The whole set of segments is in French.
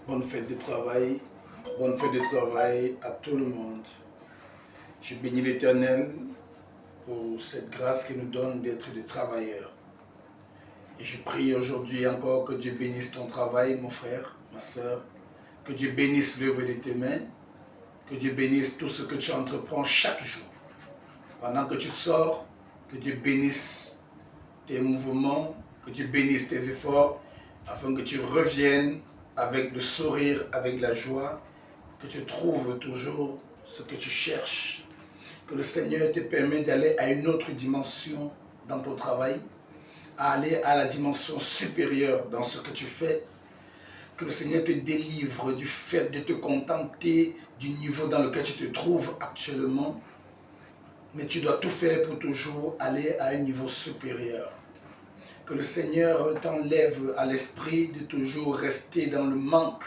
Bonne fête de travail. Bonne fête de travail à tout le monde. Je bénis l'Éternel pour cette grâce qu'il nous donne d'être des travailleurs. Et je prie aujourd'hui encore que Dieu bénisse ton travail, mon frère, ma soeur. Que Dieu bénisse l'œuvre de tes mains. Que Dieu bénisse tout ce que tu entreprends chaque jour. Pendant que tu sors, que Dieu bénisse tes mouvements, que Dieu bénisse tes efforts, afin que tu reviennes avec le sourire, avec la joie, que tu trouves toujours ce que tu cherches. Que le Seigneur te permette d'aller à une autre dimension dans ton travail, à aller à la dimension supérieure dans ce que tu fais. Que le Seigneur te délivre du fait de te contenter du niveau dans lequel tu te trouves actuellement. Mais tu dois tout faire pour toujours aller à un niveau supérieur. Que le Seigneur t'enlève à l'esprit de toujours rester dans le manque,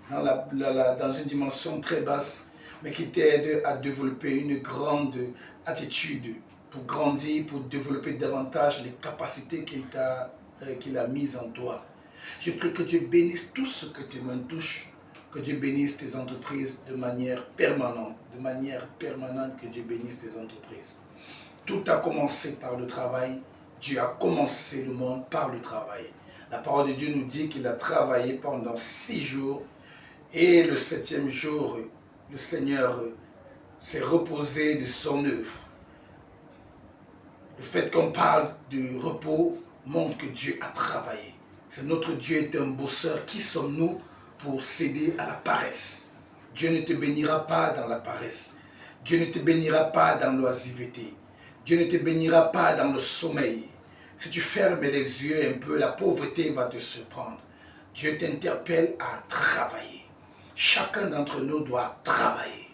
dans une dimension très basse, mais qui t'aide à développer une grande attitude pour grandir, pour développer davantage les capacités qu'il a mises en toi. Je prie que Dieu bénisse tout ce que tes mains touchent, que Dieu bénisse tes entreprises de manière permanente, que Dieu bénisse tes entreprises. Tout a commencé par le travail. Dieu a commencé le monde par le travail. La parole de Dieu nous dit qu'il a travaillé pendant 6 jours et le 7e jour, le Seigneur s'est reposé de son œuvre. Le fait qu'on parle du repos montre que Dieu a travaillé. C'est notre Dieu est un bosseur. Qui sommes-nous pour céder à la paresse? Dieu ne te bénira pas dans la paresse. Dieu ne te bénira pas dans l'oisiveté. Dieu ne te bénira pas dans le sommeil. Si tu fermes les yeux un peu, la pauvreté va te surprendre. Dieu t'interpelle à travailler. Chacun d'entre nous doit travailler.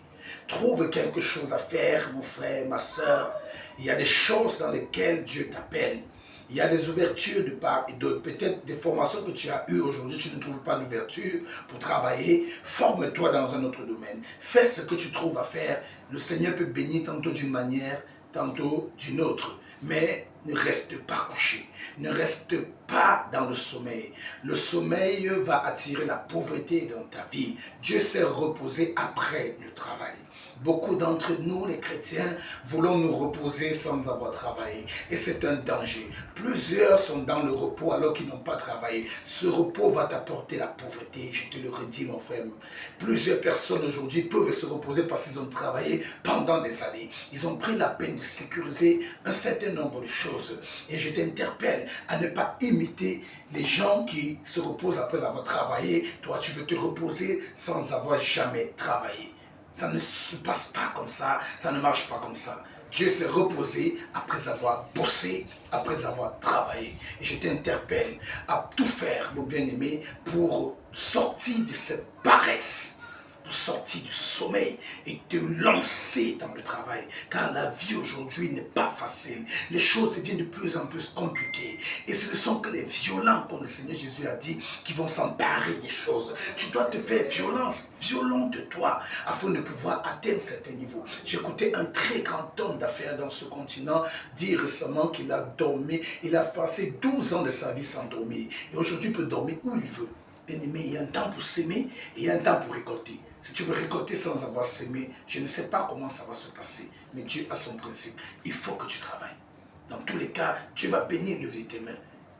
Trouve quelque chose à faire, mon frère, ma soeur. Il y a des choses dans lesquelles Dieu t'appelle. Il y a des ouvertures de part et d'autre. Peut-être des formations que tu as eues aujourd'hui, tu ne trouves pas d'ouverture pour travailler. Forme-toi dans un autre domaine. Fais ce que tu trouves à faire. Le Seigneur peut bénir tantôt d'une manière, tantôt d'une autre. Mais ne reste pas couché. Ne reste pas dans le sommeil. Le sommeil va attirer la pauvreté dans ta vie. Dieu s'est reposé après le travail. Beaucoup d'entre nous, les chrétiens, voulons nous reposer sans avoir travaillé. Et c'est un danger. Plusieurs sont dans le repos alors qu'ils n'ont pas travaillé. Ce repos va t'apporter la pauvreté. Je te le redis, mon frère. Plusieurs personnes aujourd'hui peuvent se reposer parce qu'ils ont travaillé pendant des années. Ils ont pris la peine de sécuriser un certain nombre de choses. Et je t'interpelle à ne pas imiter les gens qui se reposent après avoir travaillé. Toi, tu veux te reposer sans avoir jamais travaillé. Ça ne se passe pas comme ça, ça ne marche pas comme ça. Dieu s'est reposé après avoir bossé, après avoir travaillé. Et je t'interpelle à tout faire, mon bien-aimé, pour sortir de cette paresse, pour sortir du sommeil et te lancer dans le travail. Car la vie aujourd'hui n'est pas facile. Les choses deviennent de plus en plus compliquées. Et ce ne sont que les violents, comme le Seigneur Jésus a dit, qui vont s'emparer des choses. Tu dois te faire violent de toi, afin de pouvoir atteindre certains niveaux. J'écoutais un très grand homme d'affaires dans ce continent dire récemment qu'il a dormi, il a passé 12 ans de sa vie sans dormir. Et aujourd'hui, il peut dormir où il veut. Bien-aimé, il y a un temps pour s'aimer et il y a un temps pour récolter. Si tu veux récolter sans avoir sémé, je ne sais pas comment ça va se passer. Mais Dieu a son principe. Il faut que tu travailles. Dans tous les cas, Dieu va bénir l'œuvre de tes mains.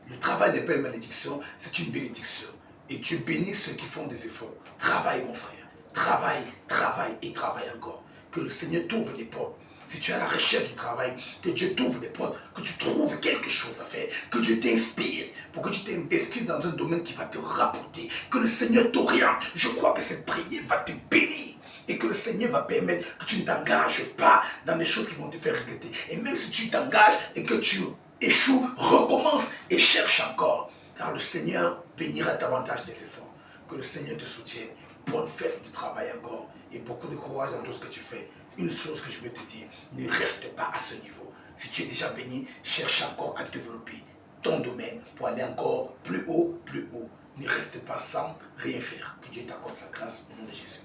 Le travail n'est pas une malédiction, c'est une bénédiction. Et Dieu bénit ceux qui font des efforts. Travaille, mon frère. Travaille, travaille et travaille encore. Que le Seigneur t'ouvre des portes. Si tu es à la recherche du travail, que Dieu t'ouvre des portes, que tu trouves quelque chose à faire, que Dieu t'inspire pour que tu t'investisses dans un domaine qui va te rapporter, que le Seigneur t'oriente. Je crois que cette prière va te bénir et que le Seigneur va permettre que tu ne t'engages pas dans des choses qui vont te faire regretter. Et même si tu t'engages et que tu échoues, recommence et cherche encore, car le Seigneur bénira davantage tes efforts. Que le Seigneur te soutienne. Bonne fête de travail encore et beaucoup de courage dans tout ce que tu fais. Une chose que je veux te dire, ne reste pas à ce niveau. Si tu es déjà béni, cherche encore à développer ton domaine pour aller encore plus haut, plus haut. Ne reste pas sans rien faire. Que Dieu t'accorde sa grâce au nom de Jésus.